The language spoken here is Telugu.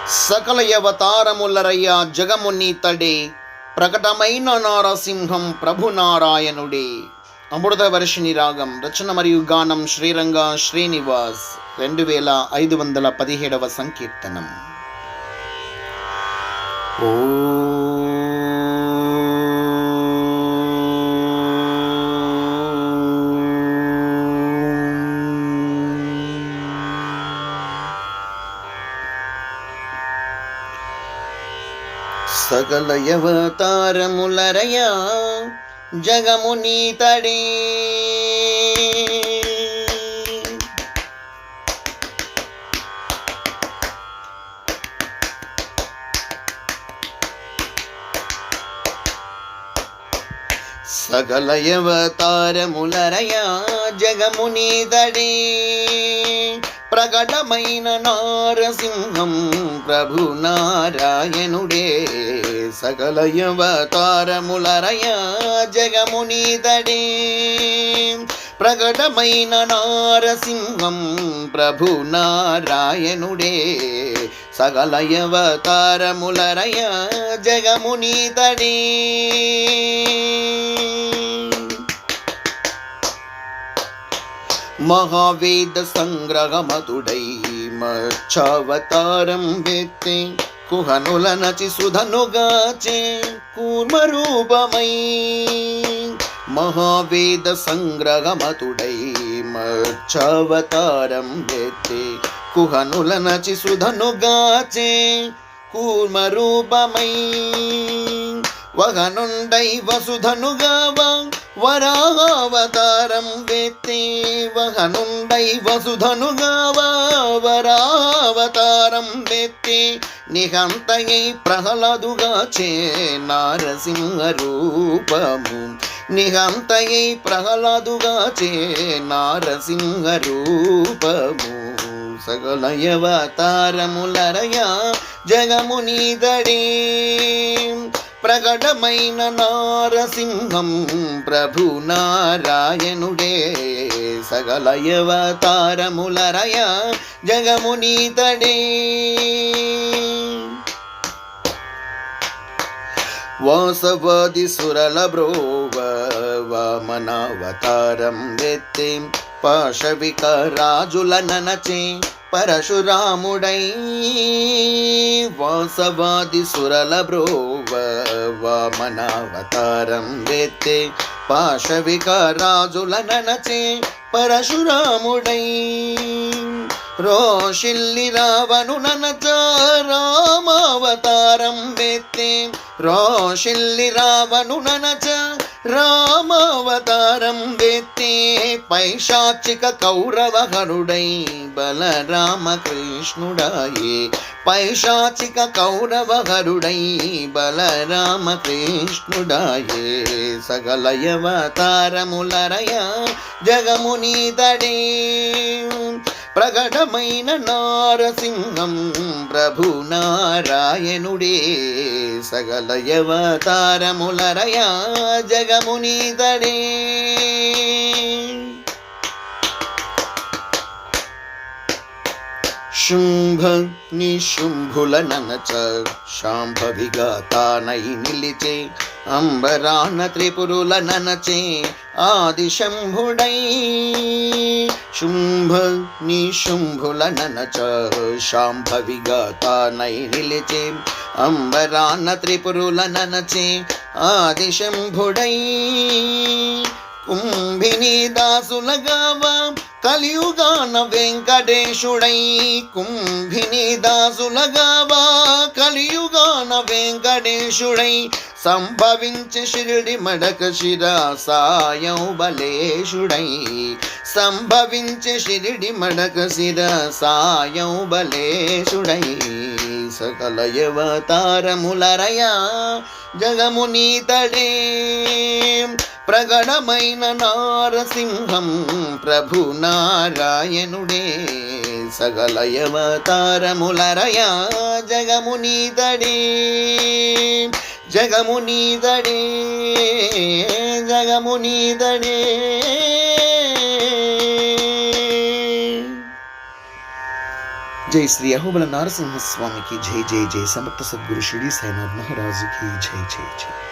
సకల అవతారములరయ్య జగమునీతడే, ప్రకటమైన నారసింహం ప్రభునారాయణుడే. అమృతవర్షిణి రాగం రచన మరియు గానం శ్రీరంగ శ్రీనివాస్. 2517వ సంకీర్తనం. ఓ సకల అవతారములరయ జగమునీతడే, సకల అవతారములరయ జగమునీతడే, ప్రకటమైన నారసింహం ప్రభు నారాయణుడే. సకల అవతారములరయ జగమునీతడే, ప్రకటమైన నారసింహం ప్రభు నారాయణుడే. సకల అవతారములరయ జగమునీతడే. మహావేద సంగ్రహమతుడై మత్స్యావతారం వెత్తే, కుహనుల నచి సుధనుగాచే కూర్మరూపమై. మహావేద సంగ్రహమతుడై మత్స్యావతారం వెత్తే, కుహనుల నచి సుధనుగాచే కూర్మరూపమై. వహనుండై వసుధనుగావ వరావతారం వెత్తే, వహనుండై వసుధనుగావ వరావతారం వెత్తే, నిహంతయై ప్రహ్లాదుగాచే నారసింహ రూపము. నిహంతయై ప్రహ్లాదుగాచే నారసింహ రూపము. సకల అవతారములరయ జగమునీతడే, ప్రకటమైన నారసింహం ప్రభు నారాయణుడే. సకల అవతారములరయ జగమునీతడే. వాసవాది సురల బ్రోవ వామనావతారం వెత్తే, పాశవిక రాజుల ననచే పరశురాముడై. వాసవాది సురల బ్రోవ వామనావతారం వెత్తే, పాశవిక రాజుల ననచే పరశురాముడై. రోషిల్లి రావణు ననచ రామావతారం వెత్తే, రోషిల్లి రావణు ననచ రామావతారం వెత్తే, పైశాచిక కౌరవహరుడై బలరామకృష్ణుడాయే. పైశాచిక కౌరవహరుడై బలరామకృష్ణుడాయే. సకల అవతారములరయ జగమునీతడే, ప్రకటమైన నారసింహం ప్రభు నారాయణుడే. సకల అవతారములరయ జగమునీతడే. శుంభ నిశుంభుల ననచ శాంభవిగా తానై నిలిచే, అంబరాన త్రిపురుల ననచే ఆదిశంభుడై. శుంభ నిశుంభుల ననచ శాంభవిగా తానై నిలిచే, అంబరాన త్రిపురుల ననచే ఆదిశంభుడై. కుంభిని దాసులగావ కలియుగాన వెంకటేశుడై. కుంభిని దాసులగావ కలియుగాన వెంకటేశుడై, సంభవించే షిరిడి మడక శిర సాయం బలేశుడై. సంభవించే షిరిడి మడక శిర సాయం బలేశుడై. సకల అవతారములరయ జగమునీతడే, ప్రకటమైన నారసింహం ప్రభు నారాయణుడే. సకల అవతారములరయ జగమునీతడే, జగమునీతడే, జగమునీతడే. జై శ్రీ అహోబల నారసింహస్వామికి జై జై జై. సమర్థ సద్గురు షిరిడి సాయినాథ్ మహారాజుకి జై జై జై.